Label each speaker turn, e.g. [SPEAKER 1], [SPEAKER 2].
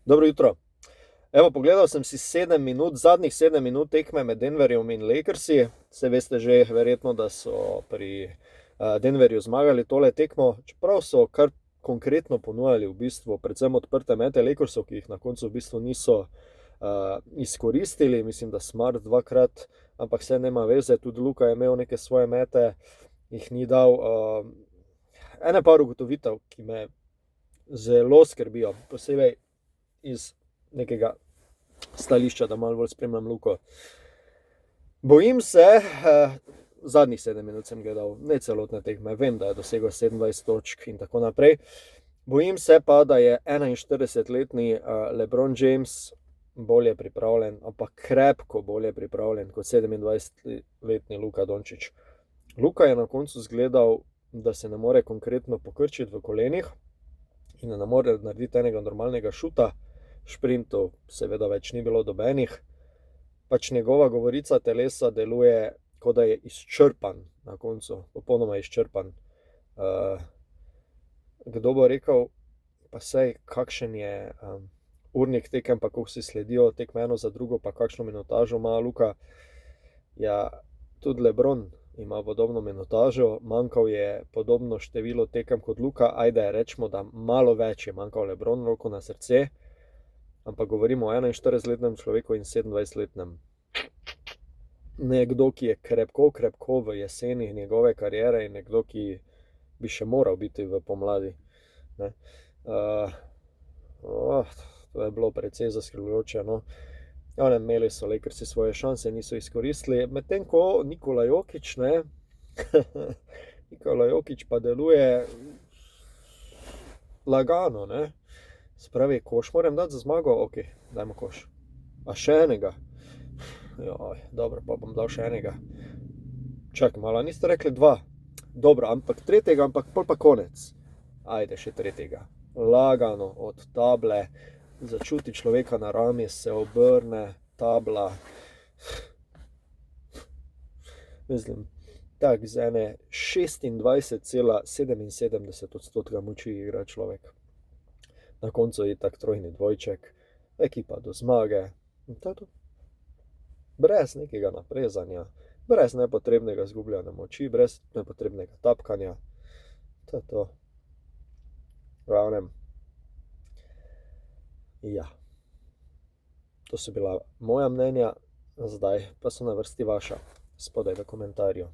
[SPEAKER 1] Dobro jutro. Evo, pogledal sem si zadnjih 7 minut tekme med Denverjem in Lakersi. Saj veste že verjetno, da so pri Denverju zmagali tole tekmo, čeprav so kar konkretno ponujali v bistvu predvsem odprte mete Lakersov, ki jih na koncu v bistvu niso izkoristili. Mislim, da Smart dvakrat, ampak vse nema veze, tudi Luka je imel neke svoje mete, jih ni dal. Ene par ugotovitev, ki me zelo skrbijo, posebej iz nekega stališča, da malo bolj spremljam Luko. Bojim se, zadnjih 7 minut sem gledal, ne celotne tekme, vem, da je dosegel 27 točk in tako naprej. Bojim se pa, da je 41-letni LeBron James bolje pripravljen, ampak krepko bolje pripravljen kot 27-letni Luka Dončić. Luka je na koncu izgledal, da se ne more konkretno pokrčiti v kolenih in da ne more narediti enega normalnega šuta. Šprintov seveda več ni bilo dobenih. Pač njegova govorica telesa deluje, kot da je izčrpan na koncu, popolnoma izčrpan. Kdo bo rekel, pa sej, kakšen je urnik tekem, pa kako si sledijo tekme eno za drugo, pa kakšno minutažo ima Luka. Ja, tudi LeBron ima podobno minutažo, manjkal je podobno število tekem kot Luka, ajde rečemo, da malo več je manjkal LeBron, roko na srce, ampak govorimo o 41-letnem človeku in 27-letnem. Nekdo, ki je krepko v jeseni njegove kariere in nekdo, ki bi še moral biti v pomladi. To je bilo precej zaskrbljujoče, no. Imeli so Lakersi svoje šanse, niso izkoristili, medtem ko Nikola Jokić, Nikola Jokić pa deluje lagano, Spravi, koš moram dati za zmago, ok, dajmo koš. A še enega? Joj, dobro, pa bom dal še enega. Čakaj malo, niste rekli 2? Dobro, ampak tretjega, ampak pol pa konec. Ajde, še tretjega. Lagano od table, začuti človeka na rami, se obrne, tabla. Mislim, tak z ene 26,77% moči igra človek. Na koncu je tak trojni dvojček, ekipa do zmage in to je to. Brez nekega naprezanja, brez nepotrebnega izgubljanja moči, brez nepotrebnega tapkanja. To je to. Glavnem. Ja. To so bila moja mnenja, zdaj pa so na vrsti vaša. Spodaj v komentarju.